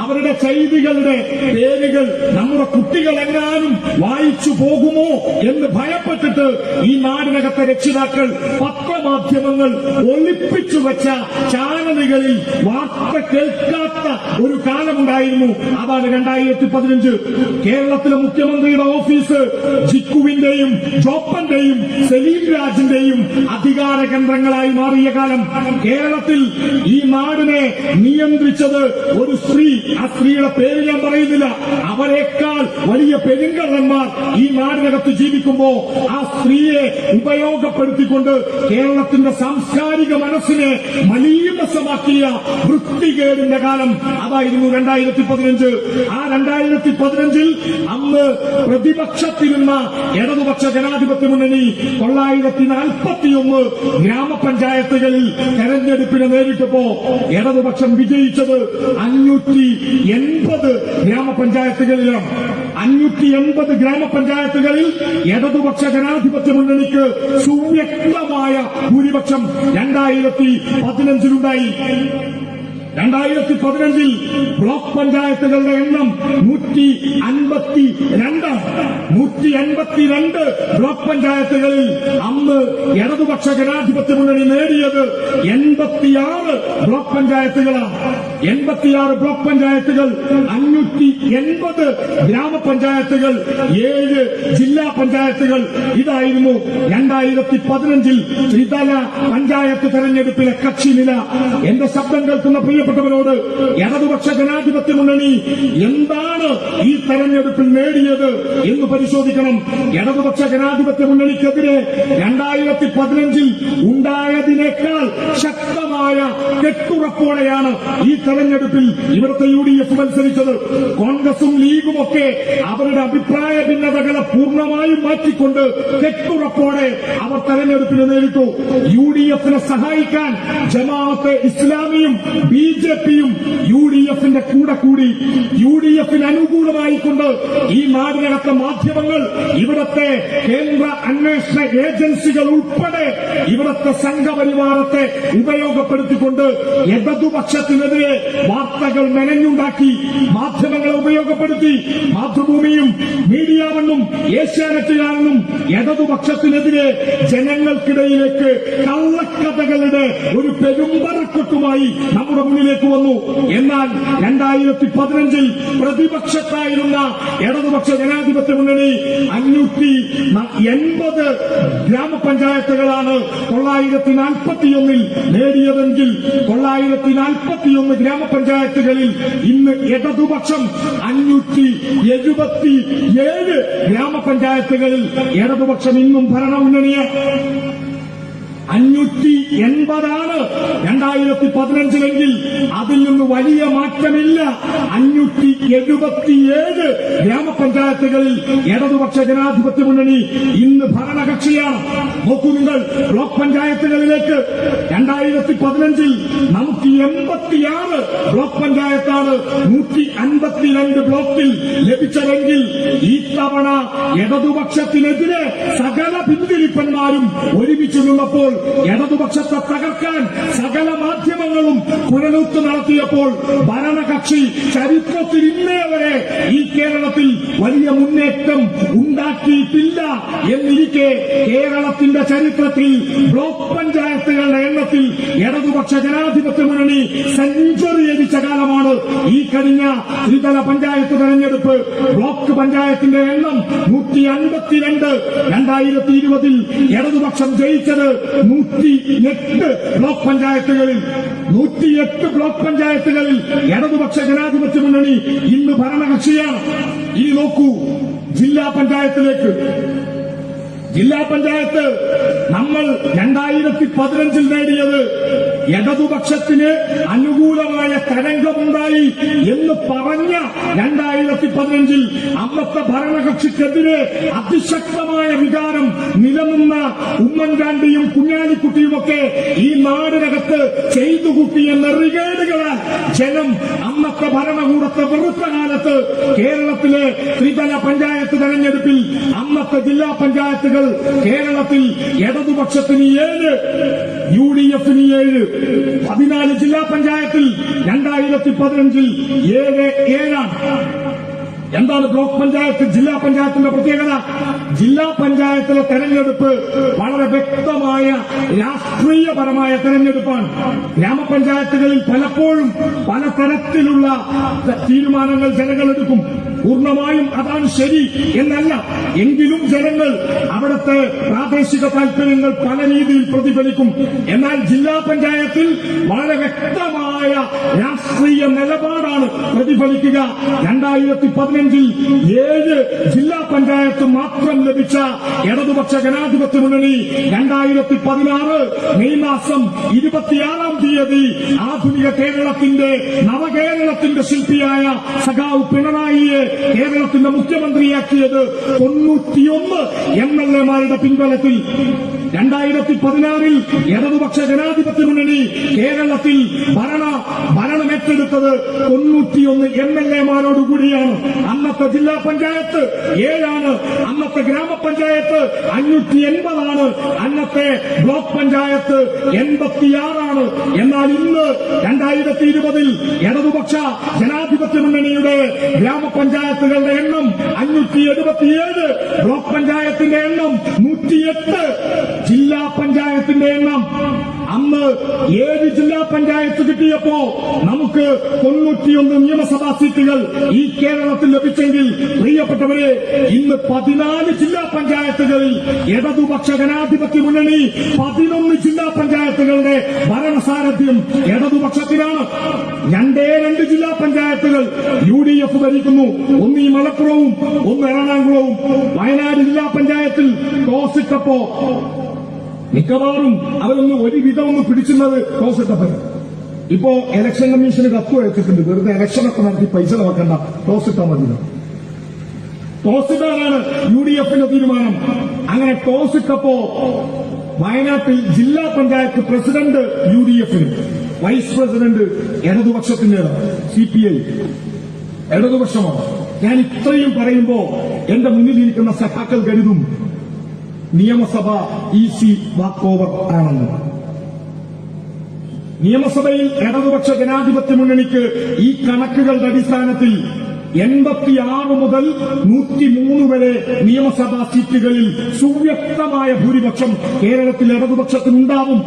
അവരുടെ ചെയ്തികളുടെ പേരുകൾ നമ്മുടെ കുട്ടികൾ എങ്ങാനും വായിച്ചു പോകുമോ എന്ന് ഭയപ്പെട്ടിട്ട് ഈ നാടിനകത്തെ രക്ഷിതാക്കൾ പത്രമാധ്യമങ്ങൾ ഒളിപ്പിച്ചു വെച്ച ചാനലുകളിൽ വാർത്ത കേൾക്കാത്ത ഒരു കാലമുണ്ടായിരുന്നു. അതാണ് 2015. കേരളത്തിലെ മുഖ്യമന്ത്രിയുടെ ഓഫീസ് ജിക്കുവിന്റെയും ജോപ്പന്റെയും സലീം രാജിന്റെയും അധികാര കേന്ദ്രങ്ങളായി മാറിയ കാലം. കേരളത്തിൽ ഈ നാടിനെ നിയന്ത്രിച്ചത് ഒരു സ്ത്രീ. ആ സ്ത്രീയുടെ പേര് ഞാൻ പറയുന്നില്ല. അവരെക്കാൾ വലിയ പെരുങ്കള്ളന്മാർ ഈ നാടിനകത്ത് ജീവിക്കുമ്പോ ആ സ്ത്രീയെ ഉപയോഗപ്പെടുത്തിക്കൊണ്ട് കേരളത്തിന്റെ സാംസ്കാരിക മനസ്സിനെ മലീമസമാക്കിയ വൃത്തികേടിന്റെ കാലം അതായിരുന്നു 2015. ആ 2015 അന്ന് പ്രതിപക്ഷത്തിരുന്ന ഇടതുപക്ഷ ജനാധിപത്യ മുന്നണി 941 ഗ്രാമപഞ്ചായത്തുകളിൽ തെരഞ്ഞെടുപ്പിനെ നേരിട്ടപ്പോ ഇടതുപക്ഷം വിജയിച്ചത് 580 ഗ്രാമപഞ്ചായത്തുകളിലാണ്. 580 ഗ്രാമപഞ്ചായത്തുകളിൽ ഇടതുപക്ഷ ജനാധിപത്യ മുന്നണിക്ക് സുവ്യക്തമായ ഭൂരിപക്ഷം 2015 2015 ബ്ലോക്ക് പഞ്ചായത്തുകളുടെ എണ്ണം 152 ബ്ലോക്ക് പഞ്ചായത്തുകളിൽ അന്ന് ഇടതുപക്ഷ ജനാധിപത്യ മുന്നണി നേടിയത് 86 ബ്ലോക്ക് പഞ്ചായത്തുകളാണ്. 86 ബ്ലോക്ക് പഞ്ചായത്തുകൾ, 580 ഗ്രാമപഞ്ചായത്തുകൾ, 7 ജില്ലാ പഞ്ചായത്തുകൾ. ഇതായിരുന്നു 2015 ത്രിതല പഞ്ചായത്ത് തെരഞ്ഞെടുപ്പിലെ കക്ഷിനില. എന്റെ ശബ്ദം കേൾക്കുന്ന പ്രിയപ്പെട്ടവരോട് ഇടതുപക്ഷ ജനാധിപത്യ മുന്നണി എന്താണ് ഈ തെരഞ്ഞെടുപ്പിൽ നേടിയത് എന്ന് പരിശോധിക്കണം. ഇടതുപക്ഷ ജനാധിപത്യ മുന്നണിക്കെതിരെ 2015 ഉണ്ടായതിനേക്കാൾ ശക്തമായ കെട്ടുറപ്പോടെയാണ് ഈ തെരഞ്ഞെടുപ്പിൽ ഇവിടുത്തെ UDF മത്സരിച്ചത്. കോൺഗ്രസും ലീഗുമൊക്കെ അവരുടെ അഭിപ്രായ ഭിന്നതകളെ പൂർണ്ണമായും മാറ്റിക്കൊണ്ട് കെട്ടുറപ്പോടെ അവർ തെരഞ്ഞെടുപ്പിന് നേരിട്ടു. UDFനെ സഹായിക്കാൻ ജമാഅത്തെ ഇസ്ലാമിയും BJPയും UDFന്റെ കൂടെ കൂടി. UDFന് അനുകൂലമായിക്കൊണ്ട് ഈ നാടിനകത്തെ മാധ്യമങ്ങൾ, ഇവിടത്തെ കേന്ദ്ര അന്വേഷണ ഏജൻസികൾ ഉൾപ്പെടെ ഇവിടത്തെ സംഘപരിവാരത്തെ ഉപയോഗപ്പെടുത്തിക്കൊണ്ട് ഇടതുപക്ഷത്തിനെതിരെ വാർത്തകൾ മെനഞ്ഞുണ്ടാക്കി. മാധ്യമങ്ങളെ ഉപയോഗപ്പെടുത്തി മാതൃഭൂമിയും മീഡിയ വണ്ണും ഏഷ്യാനെറ്റുകാരനും ഇടതുപക്ഷത്തിനെതിരെ ജനങ്ങൾക്കിടയിലേക്ക് കള്ളക്കഥകളുടെ ഒരു പെരുമ്പറക്കൊട്ടുമായി നമ്മുടെ മുന്നിലേക്ക് വന്നു. എന്നാൽ 2015 പ്രതിപക്ഷത്തായിരുന്ന ഇടതുപക്ഷ ജനാധിപത്യ മുന്നണി 580 ഗ്രാമപഞ്ചായത്തുകളാണ് 941 നേടിയതെങ്കിൽ 941 ഗ്രാമപഞ്ചായത്തുകളിൽ ഇന്ന് ഇടതുപക്ഷം 577 ഗ്രാമപഞ്ചായത്തുകളിൽ ഇടതുപക്ഷം ഇന്നും ഭരണമുന്നണിയാണ്. 580 2015 അതിൽ നിന്ന് വലിയ മാറ്റമില്ല. 577 ഗ്രാമപഞ്ചായത്തുകളിൽ ഇടതുപക്ഷ ജനാധിപത്യ മുന്നണി ഇന്ന് ഭരണകക്ഷിയാണ്. നോക്കൂ നിങ്ങൾ, ബ്ലോക്ക് പഞ്ചായത്തുകളിലേക്ക് 2015 നമുക്ക് 86 ബ്ലോക്ക് പഞ്ചായത്താണ് 152 ബ്ലോക്കിൽ ലഭിച്ചതെങ്കിൽ ഈ തവണ ഇടതുപക്ഷത്തിനെതിരെ സകല പിന്തിരിപ്പന്മാരും ഒരുമിച്ച് നിന്നപ്പോൾ, ഇടതുപക്ഷത്തെ തകർക്കാൻ സകല മാധ്യമങ്ങളും കുഴലൂത്ത് നടത്തിയപ്പോൾ ഭരണകക്ഷി ചരിത്രത്തിൽ ഇന്നേ വരെ ഈ കേരളത്തിൽ വലിയ മുന്നേറ്റം ഉണ്ടാക്കിയിട്ടില്ല എന്നിരിക്കെ കേരളത്തിന്റെ ചരിത്രത്തിൽ ബ്ലോക്ക് പഞ്ചായത്തുകളുടെ എണ്ണത്തിൽ ഇടതുപക്ഷ ജനാധിപത്യ മുന്നണി സെഞ്ചുറി അടിച്ച കാലമാണ് ഈ കഴിഞ്ഞ ത്രിതല പഞ്ചായത്ത് തെരഞ്ഞെടുപ്പ്. ബ്ലോക്ക് പഞ്ചായത്തിന്റെ എണ്ണം 152. 2020 ഇടതുപക്ഷം ജയിച്ചത് 108 ബ്ലോക്ക് പഞ്ചായത്തുകളിൽ. 108 ബ്ലോക്ക് പഞ്ചായത്തുകളിൽ ഇടതുപക്ഷ ജനാധിപത്യ മുന്നണി ഇന്ന് ഭരണകക്ഷിയാണ്. ഇനി നോക്കൂ ജില്ലാ പഞ്ചായത്തിലേക്ക്. ജില്ലാ പഞ്ചായത്ത് നമ്മൾ 2015 നേടിയത് ഇടതുപക്ഷത്തിന് അനുകൂലമായ തരംഗമുണ്ടായി എന്ന് പറഞ്ഞ 2015 അന്നത്തെ ഭരണകക്ഷിക്കെതിരെ അതിശക്തമായ വികാരം നിലനിന്ന ഉമ്മൻചാണ്ടിയും കുഞ്ഞാലിക്കുട്ടിയുമൊക്കെ ഈ നാടിനകത്ത് ചെയ്തു കൂട്ടിയ നെറികേടുകളാൽ ജനം അന്നത്തെ ഭരണകൂടത്തെ വെറുത്ത കാലത്ത് കേരളത്തിലെ ത്രിതല പഞ്ചായത്ത് തെരഞ്ഞെടുപ്പിൽ അന്നത്തെ ജില്ലാ പഞ്ചായത്തുകൾ കേരളത്തിൽ ഇടതുപക്ഷത്തിന് 7, UDFന് 7, 14 ജില്ലാ പഞ്ചായത്തിൽ 2015 7 എന്താണ് ബ്ലോക്ക് പഞ്ചായത്ത് ജില്ലാ പഞ്ചായത്തിന്റെ പ്രത്യേകത? ജില്ലാ പഞ്ചായത്തിലെ തെരഞ്ഞെടുപ്പ് വളരെ വ്യക്തമായ രാഷ്ട്രീയപരമായ തെരഞ്ഞെടുപ്പാണ്. ഗ്രാമപഞ്ചായത്തുകളിൽ പലപ്പോഴും പലതരത്തിലുള്ള തീരുമാനങ്ങൾ ജനങ്ങൾ എടുക്കും. പൂർണ്ണമായും അതാണ് ശരി എന്നല്ല, എങ്കിലും ജനങ്ങൾ അവിടുത്തെ പ്രാദേശിക താൽപര്യങ്ങൾ പല രീതിയിൽ പ്രതിഫലിക്കും. എന്നാൽ ജില്ലാ പഞ്ചായത്തിൽ വളരെ വ്യക്തമായ രാഷ്ട്രീയ നിലപാടാണ് പ്രതിഫലിക്കുക. 2015 7 ജില്ലാ പഞ്ചായത്ത് മാത്രം ലഭിച്ച ഇടതുപക്ഷ ജനാധിപത്യ മുന്നണി 2016 മെയ് മാസം 26-ാം തീയതി ആധുനിക കേരളത്തിന്റെ നവകേരളത്തിന്റെ ശില്പിയായ സഖാവ് പിണറായിയെ കേരളത്തിന്റെ മുഖ്യമന്ത്രിയാക്കിയത് 91 MLA-മാരുടെ പിൻബലത്തിൽ. 2016 ഇടതുപക്ഷ ജനാധിപത്യ മുന്നണി കേരളത്തിൽ ഭരണമേറ്റെടുത്തത് 91 MLA-മാരോടുകൂടിയാണ്. അന്നത്തെ ജില്ലാ പഞ്ചായത്ത് 7, അന്നത്തെ ഗ്രാമപഞ്ചായത്ത് 580, അന്നത്തെ ബ്ലോക്ക് പഞ്ചായത്ത് 86. എന്നാൽ ഇന്ന് 2020 ഇടതുപക്ഷ ജനാധിപത്യ മുന്നണിയുടെ ഗ്രാമപഞ്ചായത്തുകളുടെ എണ്ണം 577, ബ്ലോക്ക് പഞ്ചായത്തിന്റെ എണ്ണം 108, ജില്ലാ പഞ്ചായത്തിന്റെ എണ്ണം അന്ന് 7 ജില്ലാ പഞ്ചായത്ത് കിട്ടിയപ്പോ നമുക്ക് 91 നിയമസഭാ സീറ്റുകൾ ഈ കേരളത്തിൽ ലഭിച്ചെങ്കിൽ, പ്രിയപ്പെട്ടവരെ, ഇന്ന് 14 ജില്ലാ പഞ്ചായത്തുകളിൽ ഇടതുപക്ഷ ജനാധിപത്യ മുന്നണി 11 ജില്ലാ പഞ്ചായത്തുകളുടെ ഭരണസാരഥ്യം ഇടതുപക്ഷത്തിനാണ്. 2 ജില്ലാ പഞ്ചായത്തുകൾ UDF ഭരിക്കുന്നു. ഒന്ന് ഈ മലപ്പുറവും ഒന്ന് എറണാകുളവും. വയനാട് ജില്ലാ പഞ്ചായത്തിൽ ടോസിട്ടപ്പോ മിക്കവാറും അവരൊന്ന് ഒരുവിധം പിടിച്ചുന്നത് ടോസിട്ടപ്പോ. ഇപ്പോ ഇലക്ഷൻ കമ്മീഷന് കത്ത് അയച്ചിട്ടുണ്ട്, വെറുതെ ഇലക്ഷനൊക്കെ നടത്തി പൈസ നോക്കണ്ട, ടോസ് ഇട്ടാൽ മതി. ടോസ് ഇടാനാണ് UDFന്റെ തീരുമാനം. അങ്ങനെ ടോസ് ഇട്ടപ്പോ വയനാട്ടിൽ ജില്ലാ പഞ്ചായത്ത് പ്രസിഡന്റ് UDFന്, വൈസ് പ്രസിഡന്റ് ഇടതുപക്ഷത്തിന്റേതാണ്, CPI ഇടതുപക്ഷമാണ്. ഞാൻ ഇത്രയും പറയുമ്പോ എന്റെ മുന്നിലിരിക്കുന്ന സഖാക്കൾ കരുതും നിയമസഭ ഈസി വാക്ക് ഓവർ ആണെന്ന്. നിയമസഭയിൽ ഇടതുപക്ഷ ജനാധിപത്യ മുന്നണിക്ക് ഈ കണക്കുകളുടെ അടിസ്ഥാനത്തിൽ 86 മുതൽ 103 വരെ നിയമസഭാ സീറ്റുകളിൽ സുവ്യക്തമായ ഭൂരിപക്ഷം കേരളത്തിൽ ഇടതുപക്ഷത്തിനുണ്ടാവും.